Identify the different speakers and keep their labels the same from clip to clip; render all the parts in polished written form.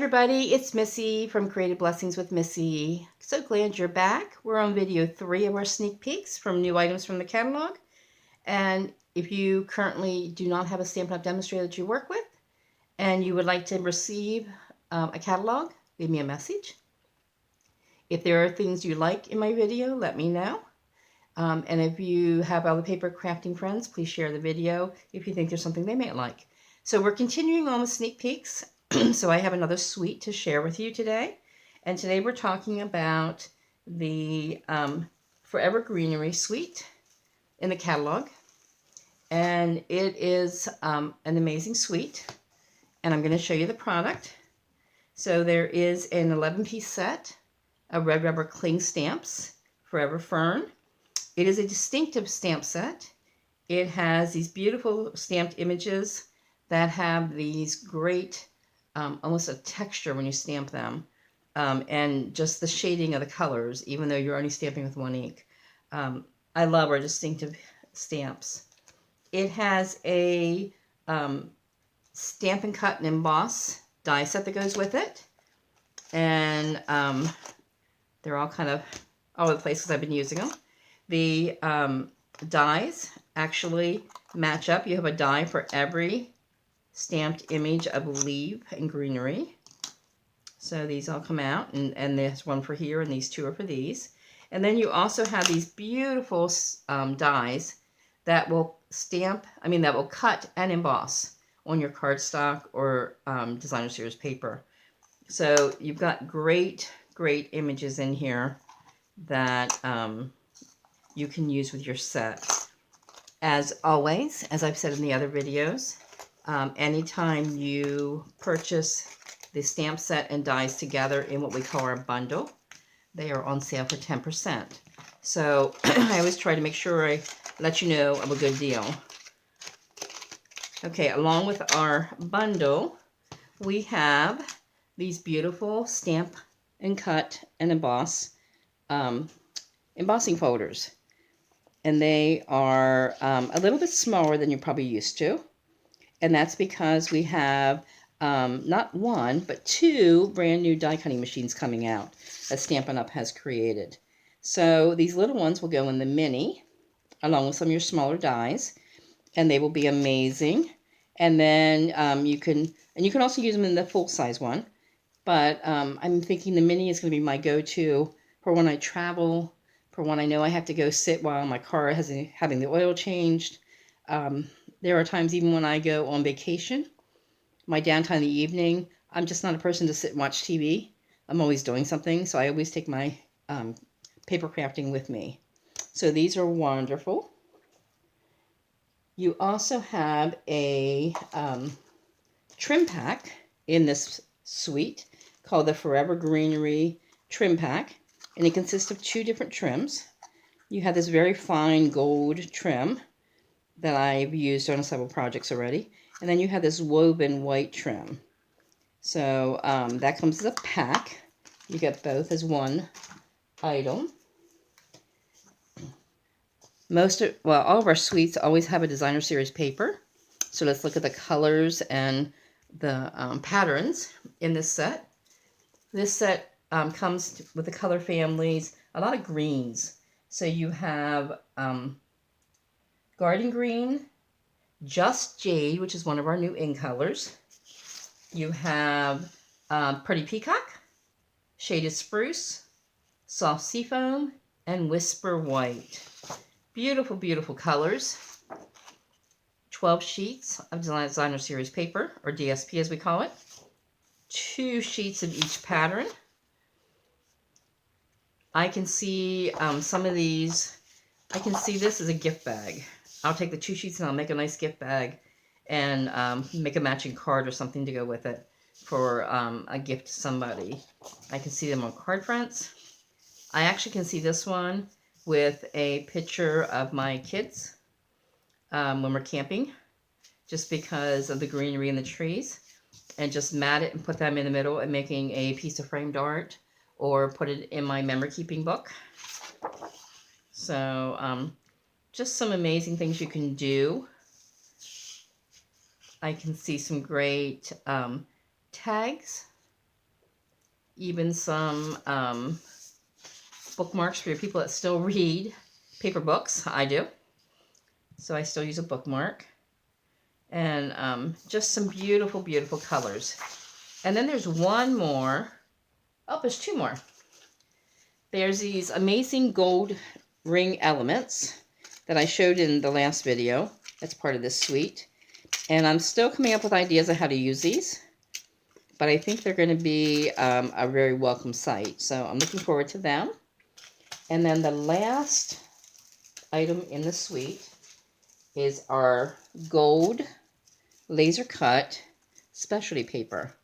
Speaker 1: everybody, it's Missy from Creative Blessings with Missy. So glad you're back. We're on video 3 of our sneak peeks from new items from the catalog. And if you currently do not have a Stampin' Up! Demonstrator that you work with and you would like to receive a catalog, leave me a message. If there are things you like in my video, let me know. And if you have other paper crafting friends, please share the video if you think there's something they may like. So we're continuing on with sneak peeks. So I have another suite to share with you today. And today we're talking about the Forever Greenery suite in the catalog. And it is an amazing suite. And I'm going to show you the product. So there is an 11-piece set of red rubber cling stamps, Forever Fern. It is a distinctive stamp set. It has these beautiful stamped images that have these great almost a texture when you stamp them, and just the shading of the colors, even though you're only stamping with one ink. I love our distinctive stamps. It has a stamp and cut and emboss die set that goes with it, and they're all kind of all over the places I've been using them. The dies actually match up. You have a die for every stamped image, I believe, in Greenery. So these all come out, and there's one for here, and these two are for these. And then you also have these beautiful dies that will that will cut and emboss on your cardstock or designer series paper. So you've got great images in here that you can use with your set. As always, as I've said in the other videos, anytime you purchase the stamp set and dies together in what we call our bundle, they are on sale for 10%. So I always try to make sure I let you know of a good deal. Okay, along with our bundle, we have these beautiful stamp and cut and emboss embossing folders. And they are a little bit smaller than you're probably used to. And that's because we have not one, but 2 brand new die cutting machines coming out that Stampin' Up! Has created. So these little ones will go in the mini, along with some of your smaller dies, and they will be amazing. And then you can also use them in the full-size one. But I'm thinking the mini is going to be my go-to for when I travel, for when I know I have to go sit while my car is having the oil changed. There are times even when I go on vacation, my downtime in the evening, I'm just not a person to sit and watch TV. I'm always doing something, so I always take my paper crafting with me. So these are wonderful. You also have a trim pack in this suite called the Forever Greenery Trim Pack, and it consists of 2 different trims. You have this very fine gold trim that I've used on several projects already. And then you have this woven white trim. So that comes as a pack. You get both as one item. All of our suites always have a designer series paper. So let's look at the colors and the patterns in this set. This set comes with the color families, a lot of greens. So you have Garden Green, Just Jade, which is one of our new in colors. You have Pretty Peacock, Shaded Spruce, Soft Seafoam, and Whisper White. Beautiful, beautiful colors. 12 sheets of designer series paper, or DSP as we call it. 2 sheets of each pattern. I can see some of these, I can see this as a gift bag. I'll take the 2 sheets and I'll make a nice gift bag and make a matching card or something to go with it for a gift to somebody. I can see them on card fronts. I actually can see this one with a picture of my kids when we're camping, just because of the greenery and the trees, and just mat it and put them in the middle and making a piece of framed art, or put it in my memory keeping book. So just some amazing things you can do. I can see some great tags even some bookmarks for your people that still read paper books. I do. So I still use a bookmark. And just some beautiful, beautiful colors. And then there's one more. Oh, there's two more. There's these amazing gold ring elements that I showed in the last video. That's part of this suite. And I'm still coming up with ideas of how to use these. But I think they're going to be a very welcome sight. So I'm looking forward to them. And then the last item in the suite is our gold laser cut specialty paper.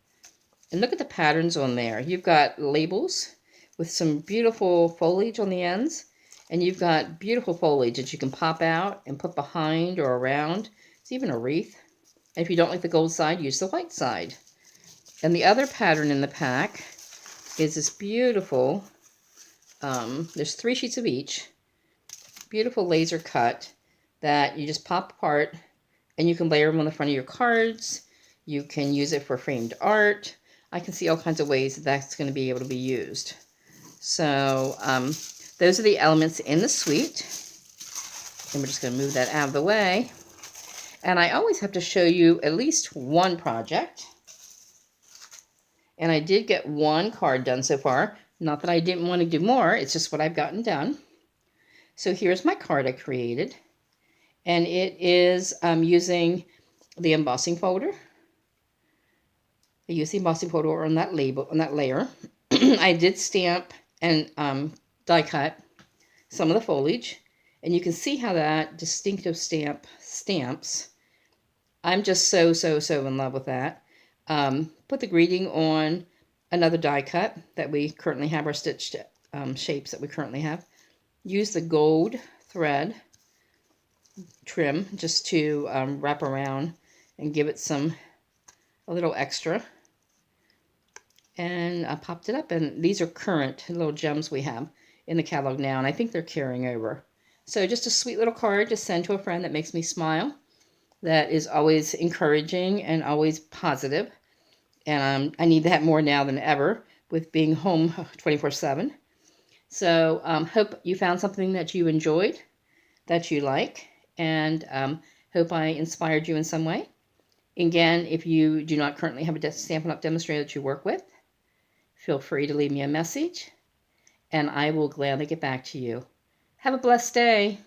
Speaker 1: And look at the patterns on there. You've got labels with some beautiful foliage on the ends. And you've got beautiful foliage that you can pop out and put behind or around. It's even a wreath. And if you don't like the gold side, use the white side. And the other pattern in the pack is this beautiful, there's 3 sheets of each, beautiful laser cut that you just pop apart and you can layer them on the front of your cards. You can use it for framed art. I can see all kinds of ways that that's going to be able to be used. So those are the elements in the suite. And we're just going to move that out of the way. And I always have to show you at least one project. And I did get one card done so far. Not that I didn't want to do more. It's just what I've gotten done. So here's my card I created. And it is using the embossing folder. I used the embossing folder on that label, on that layer. I did stamp and die cut some of the foliage. And you can see how that distinctive stamps. I'm just so in love with that. Put the greeting on another die cut that we currently have, our stitched shapes that we currently have. Use the gold thread trim just to wrap around and give it a little extra. And I popped it up, and these are current little gems we have in the catalog now, and I think they're carrying over. So just a sweet little card to send to a friend that makes me smile, that is always encouraging and always positive. And I need that more now than ever with being home 24/7. So hope you found something that you enjoyed, that you like, and hope I inspired you in some way. Again, if you do not currently have a Stampin' Up! Demonstrator that you work with, feel free to leave me a message, and I will gladly get back to you. Have a blessed day.